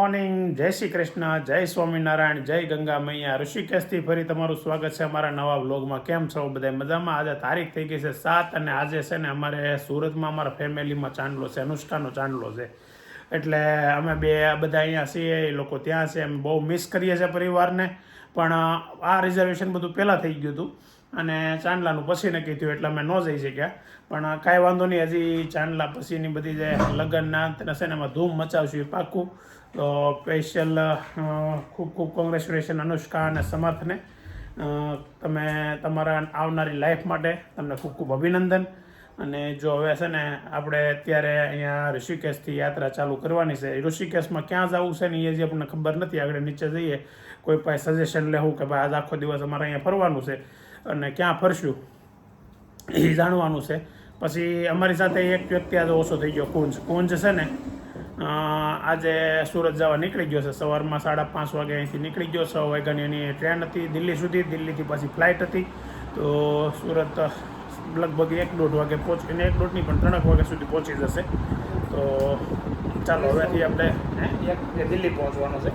Morning, જય શ્રી કૃષ્ણ, જય સ્વામિનારાયણ, જય ગંગા મૈયા. ઋષિકેશથી ફરી તમારું સ્વાગત છે અમારા નવા વ્લોગમાં. કેમ છો બધા મજામાં? આજે તારીખ થઈ ગઈ છે 7 અને આજે છે ને અમારે સુરતમાં અમારા ફેમિલીમાં ચાંદલો છે, અનુષ્કાનો ચાંદલો છે. એટલે અમે બધા અહીંયા છીએ, એ લોકો ત્યાં છે. અમે બહુ મિસ કરીએ છીએ પરિવારને, પણ આ રિઝર્વેશન બધું પહેલાં થઈ ગયું હતું અને ચાંદલાનું પછી નક્કી થયું એટલે અમે ન જઈ શક્યા. પણ કાંઈ વાંધો નહીં, હજી ચાંદલા પછીની બધી જે લગ્નના અંતને છે ને એમાં ધૂમ મચાવશું એ પાક્કું. તો સ્પેશિયલ ખૂબ ખૂબ કોંગ્રેચ્યુલેશન અનુષ્કા અને સમર્થને. તમે તમારા આવનારી લાઈફ માટે તમને ખૂબ ખૂબ અભિનંદન. અને જો હવે છે ને આપણે અત્યારે અહીંયા ઋષિકેશથી યાત્રા ચાલુ કરવાની છે. ઋષિકેશમાં ક્યાં જવું છે ને એ જે આપણને ખબર નથી. આગળ નીચે જઈએ કોઈ પાસે સજેશન લેવું કે ભાઈ આજ આખો દિવસ અમારે અહીંયા ફરવાનું છે અને ક્યાં ફરશું એ જાણવાનું છે. પછી અમારી સાથે એક વ્યક્તિ આજે ઓછો થઈ ગયો, કુંજ છે ને આજે સુરત જવા નીકળી ગયો છે. સવારમાં 5:30 વાગે અહીંથી નીકળી ગયો. 6 વાગ્યાની એની ટ્રેન હતી દિલ્હી સુધી, દિલ્હીથી પાછી ફ્લાઇટ હતી. તો સુરત લગભગ 1-1.5 વાગે પહોંચીને, 1-1.5 નહીં પણ 3 વાગ્યા સુધી પહોંચી જશે. તો ચાલો હવેથી આપણે દિલ્હી પહોંચવાનું છે.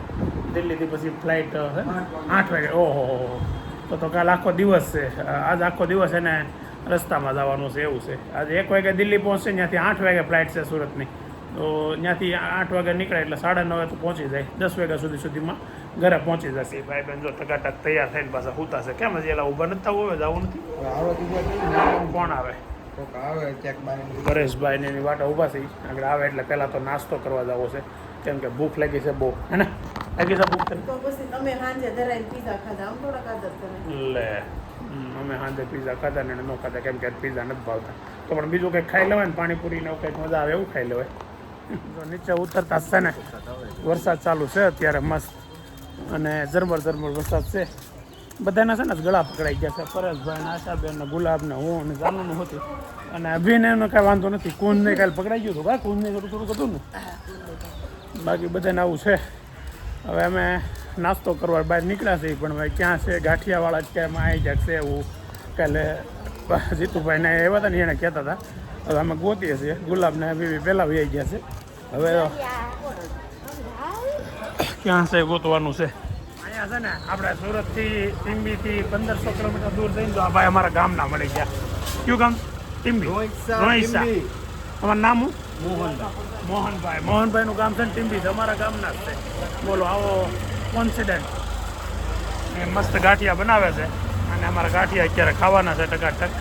દિલ્હીથી પછી ફ્લાઇટ 8 વાગે. ઓહો, તો કાલ આખો દિવસ છે. આજ આખો દિવસ એને રસ્તામાં જવાનું છે એવું છે. આજે 1 વાગે દિલ્હી પહોંચશે, ત્યાંથી 8 વાગે ફ્લાઇટ છે સુરતની. તો ત્યાંથી 8 વાગે નીકળે એટલે 9:30 તો પહોંચી જાય. 10 વાગ્યા સુધીમાં ઘરે પહોંચી જશે. ભાઈ બહેન જો ટકાટક તૈયાર થઈને પાછા સૂતા છે. કેમ હજી એલા ઊભા નથી થવું? હવે જવું નથી. કોણ આવે? પરેશભાઈ ને એની વાટે ઊભા થઈ. આગળ આવે એટલે પહેલાં તો નાસ્તો કરવા જવો છે, કેમ કે ભૂખ લાગી છે બહુ. હે ને લાગી છે ભૂખ? લે અમે સાંજે પીઝા ખાધા ને ન ખાધા, કેમ કે પીઝા નથી ભાવતા. તો પણ બીજું કંઈક ખાઈ લેવાય ને, પાણીપુરીને એવું કંઈક મજા આવે એવું ખાઈ લેવાય. જો નીચે ઉતરતા છે ને વરસાદ ચાલુ છે અત્યારે મસ્ત, અને ઝરમર વરસાદ છે. બધાના છે ને ગળા પકડાઈ ગયા છે. પરેશભાઈ, આશાબેન, ગુલાબને, હું અને જાનુનું હતું. અને અભિને એનો કાંઈ વાંધો નથી. કુંજને કાલે પકડાઈ ગયું હતું. કુંજને થોડું હતું ને, બાકી બધાને આવું છે. હવે અમે નાસ્તો કરવા બહાર નીકળ્યા છે, પણ ભાઈ ક્યાં છે ગાંઠિયાવાળા જ ક્યાં આવી જાય છે એવું કાલે જીતુભાઈને એવા હતા ને એને કહેતા હતા. હવે અમે ગોતીએ છીએ. ગુલાબને બીબી પહેલાં વહી ગયા છે. હવે ક્યાં છે ગોતવાનું છે. અહીંયા છે ને આપણે સુરતથી ટીમ્બીથી 1500 કિલોમીટર દૂર જઈને તો આ ભાઈ અમારા ગામના મળી ગયા. કયું ગામ? ટીમ્બી. રોહિસા. તમારું નામ હું? મોહનભાઈનું ગામ છે ને ટીમ્બી છે, અમારા ગામના જ છે. બોલો આવો કોન્સિડન્ટ. એ મસ્ત ગાંઠિયા બનાવે છે અને અમારા ગાંઠિયા અત્યારે ખાવાના છે ટકાટક.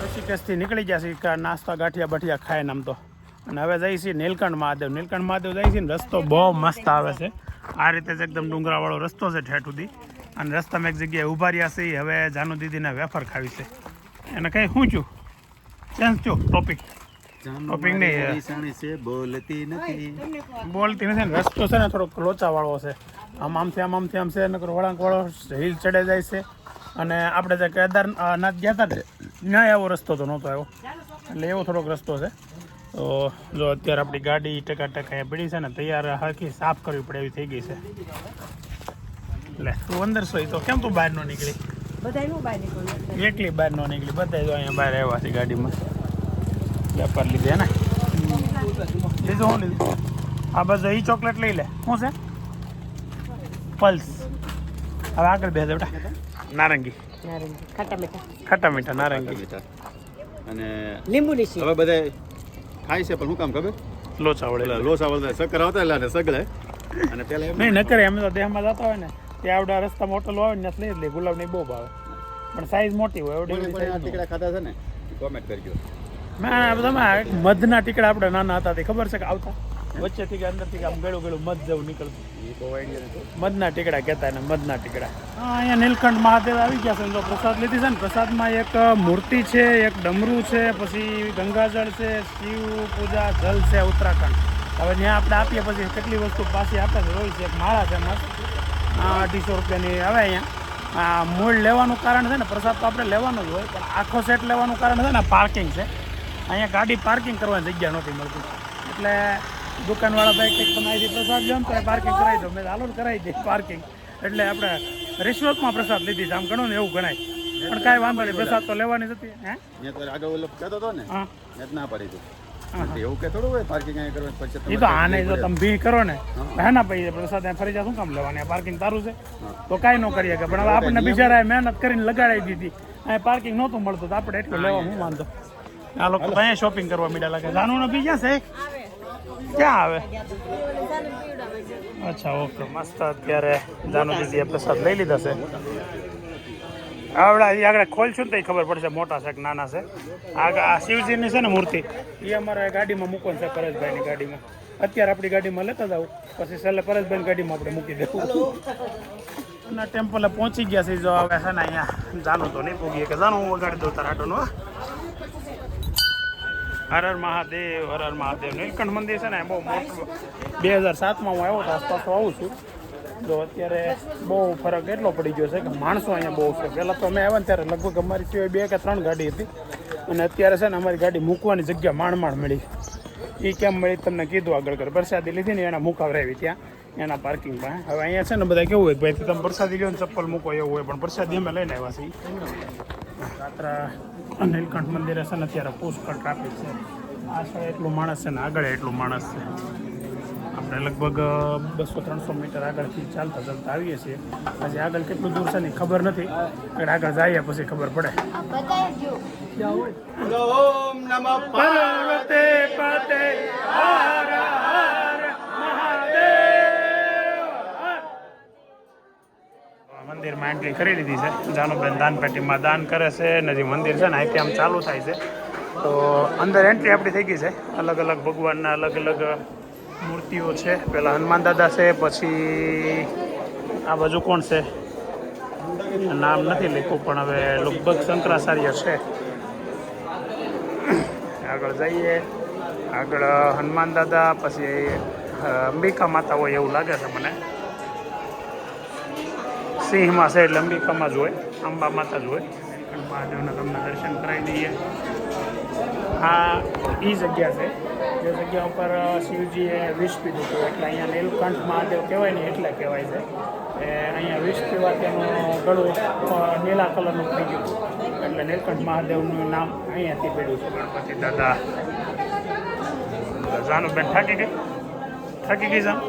ઋષિકેશથી નીકળી ગયા છે નાસ્તા ગાંઠિયા બઠિયા ખાઈને આમ તો. અને હવે જઈએ છીએ નીલકંઠ મહાદેવ જઈએ છીએ ને. રસ્તો બહુ મસ્ત આવે છે. આ રીતે જ એકદમ ડુંગરાવાળો રસ્તો છે ઠેઠ સુધી. અને રસ્તામાં એક જગ્યાએ ઊભા રહ્યા છે. હવે જાનુ દીદીને વેફર ખાવી છે. એને કંઈ શું છું ચેન્જ થયું ટોપિક નહીં, બોલતી નથી ને. રસ્તો છે ને થોડોક લોચાવાળો છે. આમથી આમ છે, નકર વળાંકવાળો હિલ ચડે જાય છે. અને આપણે જે કેદારનાથ ગયા હતા ને ત્યાં એવો રસ્તો તો નહોતો આવ્યો, એટલે એવો થોડોક રસ્તો છે. તો જો અત્યારે આપણી ગાડી ટકાટક અહીંયા પડી છે ને, તૈયાર હરખી સાફ કરવી પડે એવી થઈ ગઈ છે. એટલે તું અંદર સોઈ તો કેમ તું બહાર ન નીકળી? એકલી બહાર ન નીકળી. બધા જો અહીંયા બહાર આવ્યા છે ગાડીમાં. વેપાર લીધે ને લીધું. શું લીધું? આ બધું એ ચોકલેટ લઈ લે. શું છે? પલ્સ. હવે આગળ બે બેટા. નારંગી ખાટા મીઠા નારંગી અને લીંબુની છે. હવે બધા ખાય છે પણ શું કામ ખબર? લોચાવડે સક્કર આવતા એટલે સગળે. અને પેલા નહીં નકરે અમે તો દેહમાં જતા હોય ને ત્યાં આવડા રસ્તામાં હોટલો આવે ને લઈ લે. ગુલાબ નહીં બહુ ભાવે, પણ સાઈઝ મોટી હોય. ટીકડા ખાતા છે ને, કોમેન્ટ કરજો. તમે મધના ટીકડા આપણે નાના હતા તે ખબર છે કે આવતા વચ્ચેથી કે અંદરથી આમ ગળું મધ જેવું નીકળતું. મધના ટીકડા કહેતા ને, મધના ટીકડા. અહીંયા નીલકંઠ મહાદેવ આવી ગયા છે. તો પ્રસાદ લીધી છે ને. પ્રસાદમાં એક મૂર્તિ છે, એક ડમરું છે, પછી ગંગાજળ છે, શિવ પૂજા જલ છે ઉત્તરાખંડ. હવે ત્યાં આપણે આપીએ પછી કેટલી વસ્તુ પાછી આપે છે. હોય છે એક માળા છે મસ્ત 250 રૂપિયાની. હવે અહીંયા મૂળ લેવાનું કારણ છે ને, પ્રસાદ તો આપણે લેવાનો જ હોય, પણ આખો સેટ લેવાનું કારણ છે ને પાર્કિંગ છે. અહીંયા ગાડી પાર્કિંગ કરવાની જગ્યા નહોતી મળતી, એટલે દુકાનવાળા ભાઈ કંઈક તમે અહીંથી પ્રસાદ લો ને તો પાર્કિંગ કરાવી દો. મેં હાલો કરાવી દે પાર્કિંગ. એટલે આપણે રિશ્વતમાં પ્રસાદ લીધી છે આમ ગણો ને એવું ગણાય. પણ કાંઈ વાંધો નહીં, પ્રસાદ તો લેવાની જ હતી. હે આગળ ઓલો કહેતો હતો ને, હા ના પડી હતી. એવું કે થોડું હોય પાર્કિંગ અહીંયા કરવાનું પછી એ તો આને જો તમે ભી કરો ને હે ના ભાઈ પ્રસાદ ફરી જા શું કામ લેવાની પાર્કિંગ તારું છે તો કાંઈ ન કરીએ કે પણ હવે આપણને બિચારાએ મહેનત કરીને લગાડી દીધી અહીંયા પાર્કિંગ નહોતું મળતું તો આપણે એટલું લેવા હું વાંધો આ લોકો તો અહીંયા શોપિંગ કરવા મીડા લાગે જાનું બી ક્યાં છે ક્યાં આવે અચ્છા ઓકે મસ્ત અત્યારે જાનુ દીદીએ પ્રસાદ લઈ લીધા છે આવડા આગળ ખોલશું ને તો ખબર પડશે મોટા છે કે નાના છે આ શિવજીની છે ને મૂર્તિ એ અમારે ગાડીમાં મૂકવાનું છે પરેશભાઈની ગાડીમાં અત્યારે આપણી ગાડીમાં લેતા જાવ પછી છેલ્લે પરેશભાઈની ગાડીમાં આપણે મૂકી દેવું અને ટેમ્પલે પહોંચી ગયા છે જો હવે છે ને અહીંયા જાનું તો નહીં પૂગીએ કે જાનું હું વગાડી દઉં તાર આટોનો હર હર મહાદેવ નીલકંઠ મંદિર છે ને બહુ મોટું 2007માં હું આવ્યો તો આસપાસ આવું છું જો અત્યારે બહુ ફરક એટલો પડી ગયો છે કે માણસો અહીંયા બહુ છે પહેલાં તો અમે આવ્યા ને ત્યારે લગભગ અમારી સિવાય 2 કે 3 ગાડી હતી અને અત્યારે છે ને અમારી ગાડી મૂકવાની જગ્યા માંડ મળી એ કેમ મળી તમને કીધું આગળ કર પ્રસાદી લીધી ને એના મુકાવરાવી ત્યાં એના પાર્કિંગમાં હવે અહીંયા છે ને બધા કેવું હોય ભાઈ તમે પ્રસાદી લો ને ચપ્પલ મૂકો એવું હોય પણ પ્રસાદી અમે લઈને આવ્યા છીએ રાત્રે નીલકંઠ મંદિરે છે ને અત્યારે પુષ્કળ ટ્રાફિક છે આ સાઈડ એટલું માણસ છે ને આગળ એટલું માણસ છે આપણે લગભગ 200-300 મીટર આગળથી ચાલતા આવીએ છીએ આજે આગળ કેટલું દૂર છે ને ખબર નથી આગળ જઈએ પછી ખબર પડે ઓમ નમઃ પાર્વતે પતે હર હર મહાદેવ મંદિરમાં એન્ટ્રી કરી લીધી છે જાનુબેન દાનપેટીમાં દાન કરે છે ને જે મંદિર છે ને અહીંથી આમ ચાલુ થાય છે તો અંદર એન્ટ્રી આપણી થઈ ગઈ છે અલગ અલગ ભગવાનના અલગ અલગ મૂર્તિઓ છે પહેલાં હનુમાન દાદા છે પછી આ બાજુ કોણ છે નામ નથી લખ્યું પણ હવે લગભગ શંકરાચાર્ય છે આગળ જઈએ આગળ હનુમાન દાદા પછી અંબિકા માતા હોય એવું લાગે છે મને સિંહમાં છે એટલે અંબિકામાં જ હોય અંબા માતા જ હોય મહાદેવના તમને દર્શન કરાવી દઈએ આ એ જગ્યા છે જે જગ્યા ઉપર શિવજીએ વિષ પીધું હતું એટલે અહીંયા નીલકંઠ મહાદેવ કહેવાય ને એટલે કહેવાય છે અહીંયા વિષ પીવાથી એનું ગળું નીલા કલરનું થઈ ગયું એટલે નીલકંઠ મહાદેવનું નામ અહીંયાથી પડ્યું છે ગણપતિ દાદા જાનુબેન થાકી ગઈ જાન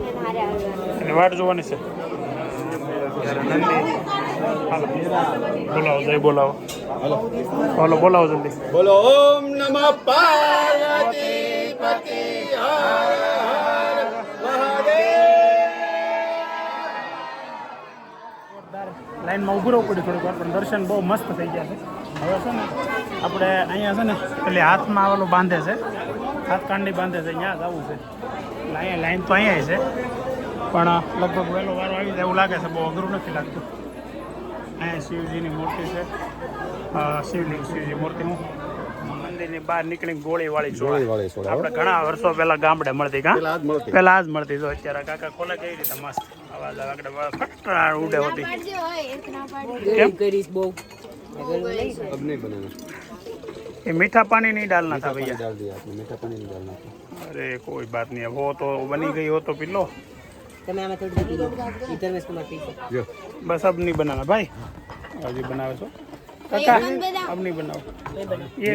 એની વાટ જોવાની છે નંદી હાલો બોલાવો જય બોલાવો હાલો બોલાવો જલ્દી બોલો ઓમ નમઃ પાર્વતી પતિ હર હર મહાદેવ લાઈનમાં ઊભું રહેવું પડ્યું થોડીક વાર પણ દર્શન બહુ મસ્ત થઈ ગયા છે હવે છે ને આપણે અહીંયા છે ને પેલી હાથમાં આવેલું બાંધે છે હાથકાંડી બાંધે છે અહીંયા જ આવવું છે એટલે અહીંયા લાઈન તો અહીંયા છે પણ લગભગ વહેલો વારો આવી જાય એવું લાગે છે બહુ અઘરું નથી લાગતું અહીંયા શિવજીની મૂર્તિ છે શિવજી મૂર્તિ હું મંદિરની બહાર નીકળીને ગોળીવાળી સોડા આપણે ઘણા વર્ષો પહેલા ગામડે મળતી પેલા આજ મળતી તો અત્યારે કાકા ખોલે કેવી રીતે મસ્ત અવાજ આગળ ફટકડા ઉડે હોતી ये मीठा पानी नहीं डालना था भैया डाल दिया आपने मीठा पानी नहीं डालना था अरे कोई बात नहीं वो तो बनी गई हो तो पी लो जो बस अब नहीं बनाना भाई अभी बनाओ तो काका अब नहीं बनाओ ये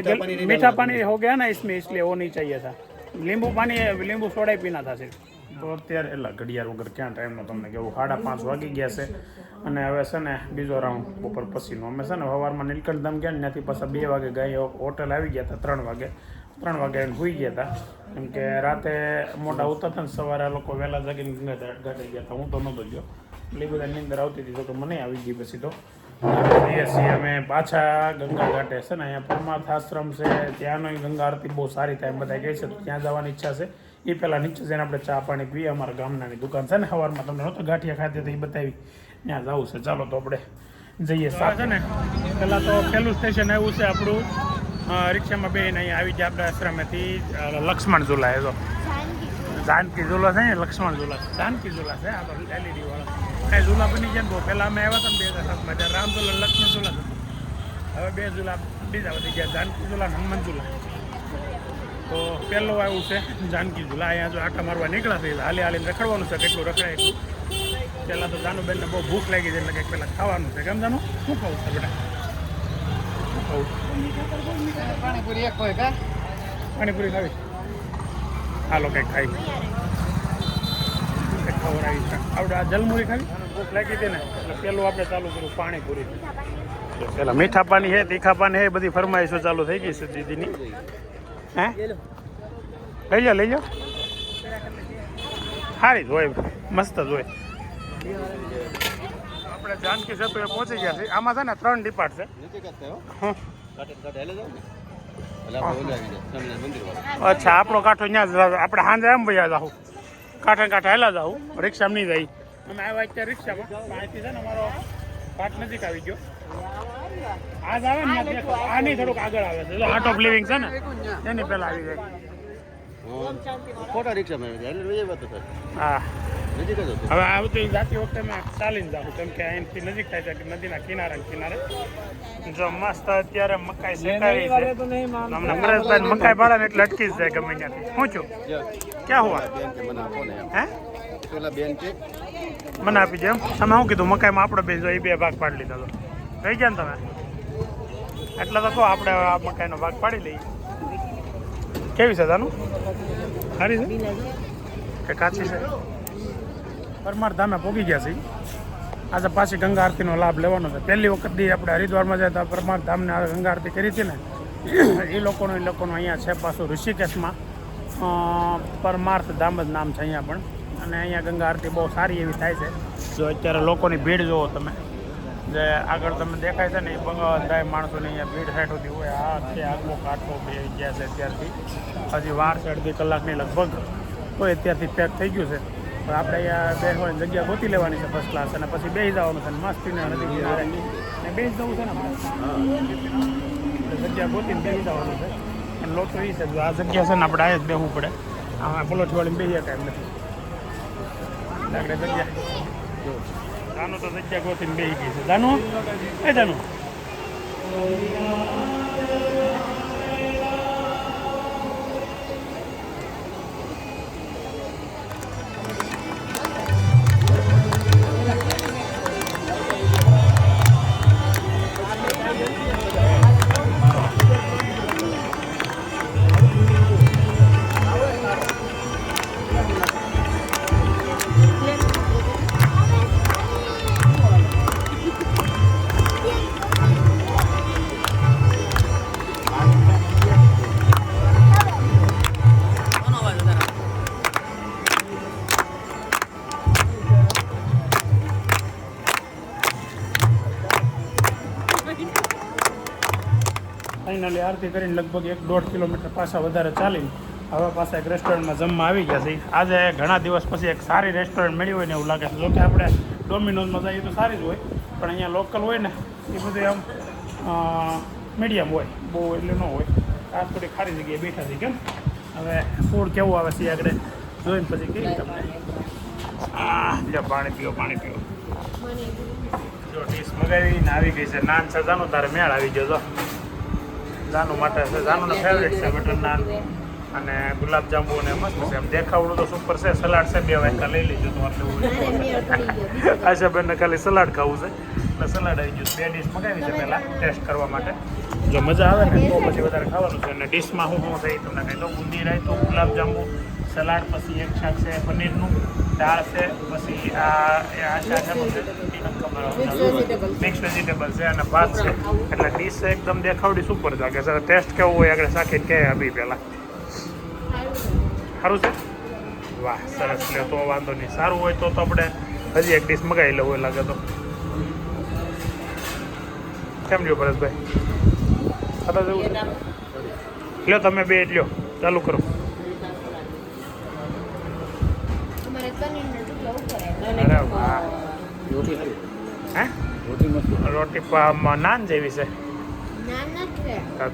मीठा पानी हो गया ना इसमें इसलिए वो नहीं चाहिए था लींबू सोडा ही पीना था सिर्फ તો અત્યારે એટલે ઘડિયાળ વગર ક્યાં ટાઈમનો તમને કેવું 5:30 વાગી ગયા છે અને હવે છે ને બીજો રાઉન્ડ બપોર પછીનો અમે છે ને સવારમાં નીલકંઠ ધામ ગયા ને ત્યાંથી પાછા 2 વાગે ગયા હોટલ આવી ગયા હતા 3 વાગે એને સૂઈ ગયા હતા કેમ કે રાતે મોટા ઉતરતા ને સવારે લોકો વહેલા જાગીને ગંગા ઘાટે ગયા હતા હું તો નહોતો ગયો એટલે બધા નીંદર આવતી હતી તો મને આવી ગઈ પછી તો જઈએ છીએ અમે પાછા ગંગા ઘાટે છે ને અહીંયા પરમાર્થ આશ્રમ છે ત્યાંનો ગંગા આરતી બહુ સારી થાય બધા કહે છે તો ત્યાં જવાની ઈચ્છા છે એ પહેલાં નીચે જઈને આપણે ચા પાણી પીએ અમારા ગામનાની દુકાન છે ને સવારમાં તમને નહોતો ગાંઠિયા ખાતે તો એ બતાવી ત્યાં જવું છે ચાલો તો આપણે જઈએ છે ને પહેલાં તો પહેલું સ્ટેશન આવ્યું છે આપણું રિક્ષામાં બેન અહીંયા આવી જાય આપણે આશ્રમેથી લક્ષ્મણ ઝૂલા એ તો જાનકી ઝૂલા છે ને લક્ષ્મણ ઝૂલા જાનકી ઝૂલા છે આ તો એલઈડી વાળા કાંઈ ઝૂલા બની ગયા બહુ પહેલાં અમે આવ્યા હતા ને 2007માં ત્યારે રામ ઝૂલા લક્ષ્મણ ઝૂલા હવે 2 ઝૂલા બીજા વધી ગયા જાનકી ઝૂલા હનુમાન ઝૂલા તો પહેલું આવ્યું છે જાનકી ઝૂલા અહીંયા જો આટા મારવા નીકળ્યા છે હાલી હાલીને રખડવાનું છે કેટલું રખડાય એટલું પહેલાં તો જાનુબેનને બહુ ભૂખ લાગી છે એટલે કંઈક પહેલાં ખાવાનું છે કેમ જાનું શું ખાવું છે બેટા શું ખાવું પાણીપુરી ખાવી હાલો કંઈક ખાઈ કંઈક ખવડાવી છે આપણે આ જલમુરી ખાવી ભૂખ લાગી હતી ને એટલે પેલું આપણે ચાલુ કર્યું પાણીપુરી પેલા મીઠા પાણી છે તીખા પાણી છે બધી ફરમાઈશો ચાલુ થઈ ગઈ છે દીદીની હે લઈ જાઓ સારી જ હોય મસ્ત જ હોય આપણે જાનકી સેતુ એ પહોંચી ગયા છીએ આમાં છે ને 3 ડિપાર્ટ છે અચ્છા આપણો કાંઠો ત્યાં આપણે સાંજે એમ ભાઈ જાઉં કાંઠે હેલા જાઉં રિક્ષામાં નહીં જાય અમે આવ્યા અત્યારે રિક્ષામાં અહીંથી છે ને અમારો પાટ નજીક આવી ગયો આજ આવે ને આ નહીં થોડુંક આગળ આવે છે આર્ટ ઓફ લિવિંગ છે ને એની પહેલા આવી જાય ખોટા રિક્ષામાં હા હવે આવતી જાતી વખતે મેં ચાલીને જાઉં કેમ કે અહીંથી નજીક થાય છે કે નદીના કિનારે જો મસ્ત અત્યારે મકાઈ શેકાવી છે અમને પરેશભાઈ મકાઈ પાડે ને એટલે અટકી જ જાય ગમે ત્યાંથી શું છું ક્યાં હુઆ હે મને આપી દે એમ તમે શું કીધું મકાઈમાં આપણે બે જો એ 2 ભાગ પાડી લીધા તો રહી ગયા ને તમે એટલે તો કહો આપણે આ મકાઈનો ભાગ પાડી લઈએ કેવી છે તાનું સારી છે કે કાચી છે પરમાર ધામે પહોંચી ગયા છીએ આજે પાછી ગંગા આરતીનો લાભ લેવાનો છે પહેલી વખત આપણે હરિદ્વારમાં જાય તો પરમાર ધામને ગંગા આરતી કરી હતી ને એ લોકોનું અહીંયા છે પાછું ઋષિકેશમાં પરમાર્થ ધામ જ નામ છે અહીંયા પણ અને અહીંયા ગંગા આરતી બહુ સારી એવી થાય છે જો અત્યારે લોકોની ભીડ જુઓ તમે જે આગળ તમે દેખાય છે ને એ બધા માણસોની અહીંયા ભીડ સાઈઠોથી હોય આ છે આગલો કાંઠો બે ગયા છે અત્યારથી હજી વાર છે અડધી કલાકની લગભગ તો અત્યારથી પેક થઈ ગયું છે પણ આપણે અહીંયા બેસવાની જગ્યા ગોતી લેવાની છે ફર્સ્ટ ક્લાસ અને પછી બેસી જવાનું છે મસ્તીને નદી કિનારે ને બેસી જવું છે ને આપણે જગ્યા ગોતીને બેસી જવાનું છે અને લોકો એ છે આ જગ્યા છે ને આપણે આ જ બેસવું પડે આમાં પલોઠીવાળીને બેસી શકાય એમ નથી આપણે જગ્યા જાનું તો જગ્યા ગોતીને બેસી ગઈ છે જાનું ફાઇનલી આરતી કરીને લગભગ 1-1.5 કિલોમીટર પાછા વધારે ચાલીને હવે પાછા એક રેસ્ટોરન્ટમાં જમવા આવી ગયા છે આજે ઘણા દિવસ પછી એક સારી રેસ્ટોરન્ટ મળી હોય ને એવું લાગે છે જોકે આપણે ડોમિનોઝમાં જઈએ તો સારી જ હોય પણ અહીંયા લોકલ હોય ને એ બધું આમ મીડિયમ હોય બહુ એટલે ન હોય આ થોડી ખારી જગ્યાએ બેઠા છે કેમ હવે ફૂડ કેવું આવે છે આગળ જોઈને પછી કહીએ તમને પાણી પીવો જો ડીશ મગાવીને આવી ગઈ છે નાન છે જાનું તારે મેળ આવી ગયો જો જાનું માટે છે જાનુંનો ફેવરેટ છે બટર નાન અને ગુલાબજાંબુ ને મસ્ત છે એમ દેખાવડું તો સુપર છે સલાડ છે 2 વાટકા લઈ લીધું તો આટલું આશાબેનને ખાલી સલાડ ખાવું છે એટલે સલાડ આવી ગયું 2 ડીશ મગાવી છે પહેલાં ટેસ્ટ કરવા માટે જો મજા આવે ને તો પછી વધારે ખાવાનું છે અને ડીશમાં શું છે એ તમને કહી દઉં બુંદી રાયતું ગુલાબજાંબુ સલાડ પછી એક શાક છે પનીરનું દાળ છે પછી આ શાક મિક્સ વેજીટેબલ છે અને ભાત છે એટલે ડીશ એકદમ દેખાવડી સુપર લાગે છે ટેસ્ટ કેવું હોય આગળ શાખીને કહે અભી પહેલાં સારું છે વાહ સરસ લે તો વાંધો નહીં સારું હોય તો આપણે હજી એક ડીશ મગાવી લેવું લાગે તો કેમ લ્યો પરેશભાઈ ખાતા જવું છે લ્યો તમે બે લ્યો ચાલુ કરો અરે વાહ હે રોટી નાન જેવી છે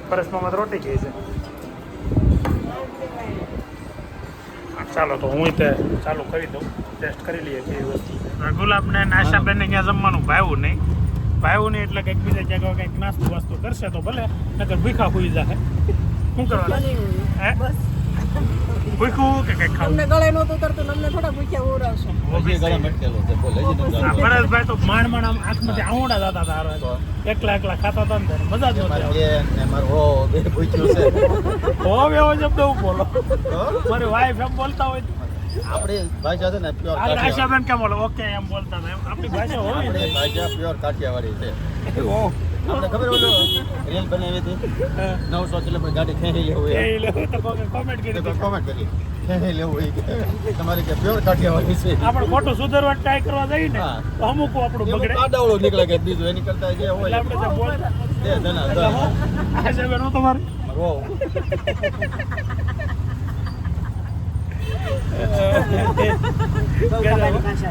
પરસમાં રોટી કેવી છે ચાલો તો હું તે ચાલુ કરી દઉં ટેસ્ટ કરી લઈએ કેવી વસ્તુ ગુલાબને આશાબેનને ક્યાં જમવાનું ભાવ્યું નહીં એટલે કંઈક બીજા જગ્યાએ કંઈક નાસ્તો વાસ્તો કરશે તો ભલે નકર ભૂખા ખુઈ જાય શું કરવાનું હે ભૂખું કે કંઈક ખાવું ગળે નહોતું કરતું અમને થોડા ભૂખ્યા ઉડાવશે પરેશભાઈ તો માંડ આમ આંખમાંથી આવડા જતા હતા એકલા ખાતા હતા ને મજા જ નહોતી હોવ એવો શબ્દ હું બોલો મારી વાઈફ એમ બોલતા હોય આપણી ભાષા છે ને પ્યોર આગળ આશાબેન કેમ બોલો ઓકે એમ બોલતા હતા એમ આપણી ભાષા હોય આપણી ભાષા પ્યોર કાઠિયાવાડી છે ઓહ આપણે ખબર ઓલો રીલ બનાવી હતી 900 કિલોમીટર ગાડી ખેંચી લેવું એ લોકો તો કોમેન્ટ કરી તો કોમેન્ટ કરી ખેંચી લેવું એ કે તમારી કે પ્યોર કાઠિયાવાડી છે આપણે ખોટું સુધારવા ટ્રાય કરવા જઈએ ને તો અમુક આપણું બગડે કાડાવળો નીકળે કે બીજું એની કરતા જે એટલે હોય આપણે જે બોલતા દે ધના આશાબેન હું તમારે વો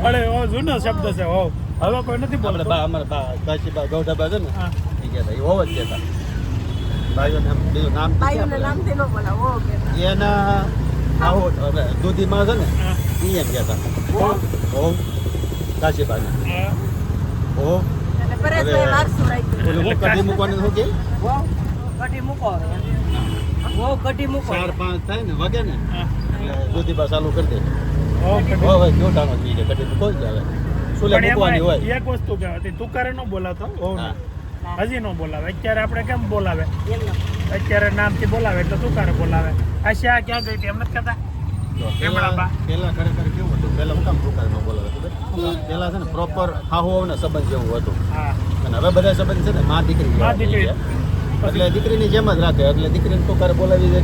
અરે ઓ જૂનો શબ્દ છે હો હવે કોઈ નથી બોલતો બા અમારા બા કાશીબા ગૌડાબા છે ને એ કહેતા એ હોવ જ કહેતા ભાઈઓ નામ બીજું નામ ભાઈઓને નામથી ન બોલાવો કે એના આવો દૂધીમાં છે ને એ એમ કહેતા હોવ કાશીબાને હોવ અને પરેશભાઈ વારસું રાખ્યું ઓલું કઢી મૂકવાનું શું કે કઢી મૂકો વો કઢી મૂકો 4-5 થાય ને વાગે ને એટલે દૂધીબા ચાલુ કરી દે ઓકે હવે જોટાનો થઈ જાય કઢી મૂકો જ આવે સુલે પણ મૂકવાની હોય એમાં એક વસ્તુ કહેવાતી તુકારે ન બોલાતો હોવ હા. હજી ન બોલાવે અત્યારે આપણે કેમ બોલાવે એમનો અત્યારે નામથી બોલાવે એટલે તુકારે બોલાવે આશા ક્યાં ગઈ હતી એમ નથી કહેતા પેલા બા. ખરેખર કેવું હતું પેલા હું કામ તુકાર ન બોલાવે ખબર પેલા છે ને પ્રોપર હાહુ ને સંબંધ જેવું હતું હા અને હવે બધા સંબંધ છે ને માં દીકરી જેવા માં દીકરી. થઈ ગયા. એટલે દીકરીની જેમ જ રાખે એટલે દીકરીને તુકાર બોલાવી દે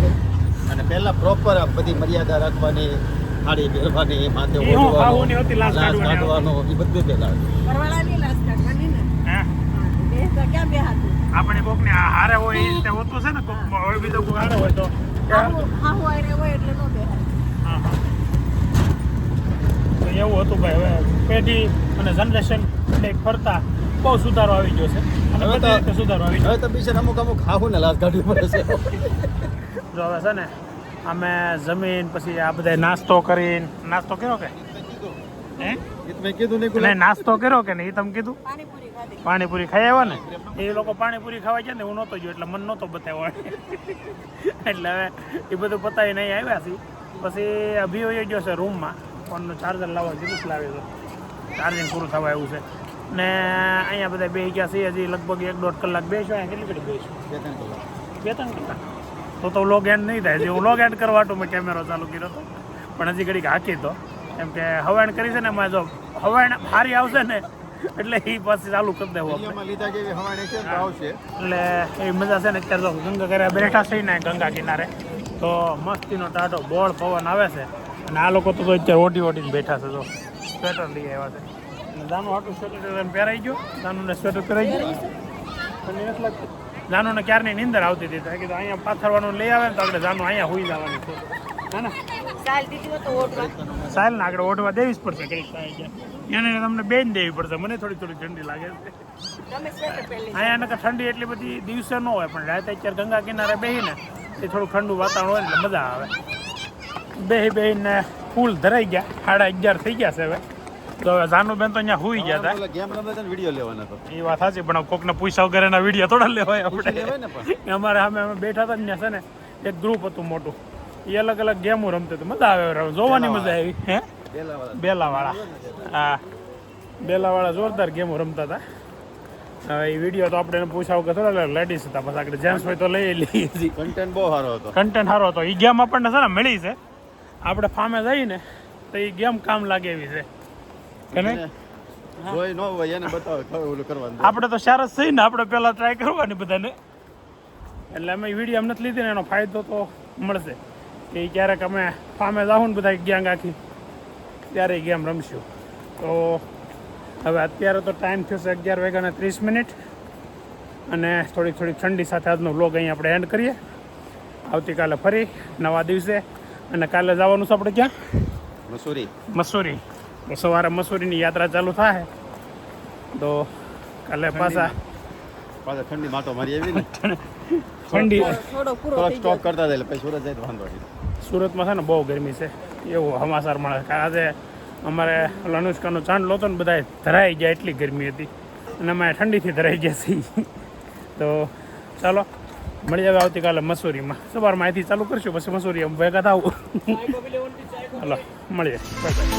અને પેલા પ્રોપર બધી મર્યાદા રાખવાની થાળી પહેરવાની માથે એ હું ઓઢવાનું, હાહુની હતી, લાશ લાશ કાઢવાની. કાઢવાનો એ બધું પેલા હતું. પરવાળાની લાશ કાઢવાની ને હે બે તો ક્યાં બે હાથું આપણે કોકને હારે હોય એ રીતે હોતું છે ને કોક હોય બીજો કોઈ હારે હોય તો હાહુ આયરે હોય એટલે નો બેહાય હા હા તો એવું હતું ભાઈ હવે પેઢી અને જનરેશન એટલે ફરતા બહુ સુધારો આવી ગયો છે અને હવે તો- બધી રીતે સુધારો આવી ગયો હવે તો બિચારા અમુક હાહુ ને લાશ કાઢવી પડે છે જો હવે છે ને અમે જમીન પછી આ બધા નાસ્તો કરીને નાસ્તો કર્યો કે હે એ તો મેં કીધું નહીં એટલે નાસ્તો કર્યો કે નહીં એ તમે કીધું પાણીપુરી ખાધી પાણીપુરી ખાઈ આવ્યા ને એ લોકો પાણીપુરી ખાવા ગયા ને હું નહોતો ગયો એટલે મને નહોતો બતાવ્યો એટલે હવે એ બધું પતાવીને અહીં આવ્યા છીએ પછી અભી વહી ગયો છે રૂમમાં ફોનનું ચાર્જર લાવવા કીધું જ લાવ્યો હતો ચાર્જિંગ પૂરું થવા આવ્યું છે ને અહીંયા બધા બે ગયા છે હજી લગભગ 1-1.5 કલાક બેસ્યો અહીંયા કેટલી ઘડી બેસ્યો 2-3 કલાક તો વ્લોગ એન્ડ નહીં થાય હું વ્લોગ એન્ડ કરવા મેં કેમેરો ચાલુ કર્યો હતો પણ હજી ઘડીક હાકી તો કેમ કે હવાણ કરી છે ને એમાં જો હવાણ હારી આવશે ને એટલે એ પાછી ચાલુ કરી દેવું આપણે વિડીયોમાં લીધા જેવી હવાણી છે ને તો આવશે એટલે એ મજા છે ને અત્યારે તો ગંગા કરે બેઠા છે ને ગંગા કિનારે તો મસ્તીનો ટાઢો બોળ પવન આવે છે અને આ લોકો તો અત્યારે ઓઢી ઓઢીને બેઠા છે જો સ્વેટર લઈ આવ્યા છે અને જાનું આટલું સ્વેટર એમ પહેરાઈ ગયો જાનુને સ્વેટર પહેરાઈ ગયું અને નથી લાગતું જાનુને ક્યારની નીંદર આવતી હતી તો એ કીધું અહીંયા પાથરવાનું લઈ આવે ને તો આપણે જાનું અહીંયા હોઈ જવાની છે હે ને સાલ દીધી હોય તો ઓઢવા સાહેબ ને આગળ ઓઢવા દેવી જ પડશે કઈ થાય એને તમને બેન દેવી પડશે મને થોડી થોડી ઠંડી લાગે છે તમે સ્વેટર પહેરી અહીંયા નકર ઠંડી એટલી બધી દિવસે ન હોય પણ રાતે અત્યારે ગંગા કિનારે બેહીને એ થોડું ઠંડુ વાતાવરણ હોય એટલે મજા આવે બેહીને ફૂલ ધરાઈ ગયા 11:30 થઈ ગયા છે હવે તો હવે જાનુબેન તો અહીંયા હુઈ ગયા હતા ગેમ રમે છે ને વિડીયો લેવાનો હતો એ વાત સાચી પણ કોકને પૂછ્યા વગર એના વિડીયો થોડા લેવાય પૂછી આપણે લેવાય ને પણ અમારે અમે બેઠા હતા ને ત્યાં છે ને એક ગ્રુપ હતું મોટું એ અલગ અલગ ગેમો રમતું હતું મજા આવે જોવાની મજા આવી હે બેલાવાળા હા બેલાવાળા જોરદાર ગેમો રમતા હતા હવે એ વિડીયો તો આપણે એને પૂછ્યા વગર થોડા લેડીઝ હતા પછી આગળ જેન્ટ્સ હોય તો લઈ લઈએ છીએ કન્ટેન્ટ બહુ સારો હતો કન્ટેન્ટ સારો હતો એ ગેમ આપણને છે ને મળી છે આપણે ફામે જઈને તો એ ગેમ કામ લાગે એવી છે કે નહીં જોઈ ન હોય એને બતાવે ખબર ઓલું કરવાનું આપણે તો સાર જ થઈ ને આપણે પહેલાં ટ્રાય કરવાની બધાને એટલે અમે વિડીયો એમ નથી લીધી ને એનો ફાયદો તો મળશે કે ઈ ક્યારેક અમે ફામે જાઉં ને બધા ગેંગ આખી ત્યારે ગેમ રમશું તો હવે અત્યારે તો ટાઈમ થયો છે 11:30 અને થોડીક ઠંડી સાથે આજનો વ્લોગ અહીં આપણે એન્ડ કરીએ આવતીકાલે ફરી નવા દિવસે અને કાલે જવાનું છે આપણે ક્યાં મસૂરી તો સવારે મસૂરીની યાત્રા ચાલુ થાય તો કાલે પાછા ઠંડી માટો મારી આવી ને ઠંડી થોડો પૂરો થોડોક થઈ સ્ટોપ કરતા જાય એટલે પછી સુરત જાય તો વાંધો નહીં સુરતમાં છે ને બહુ ગરમી છે એવું સમાચાર મળે કે આજે અમારે ઓલો અનુષ્કાનો ચાંદલો હતો ને બધા ધરાઈ ગયા એટલી ગરમી હતી અને અમે ઠંડીથી ધરાઈ ગયા છીએ તો ચાલો મળી જાવ આવતીકાલે મસૂરીમાં સવારમાં અહીંથી ચાલુ કરશું પછી મસૂરી અમે ભેગા થાવ ચાલો મળીએ બાય બાય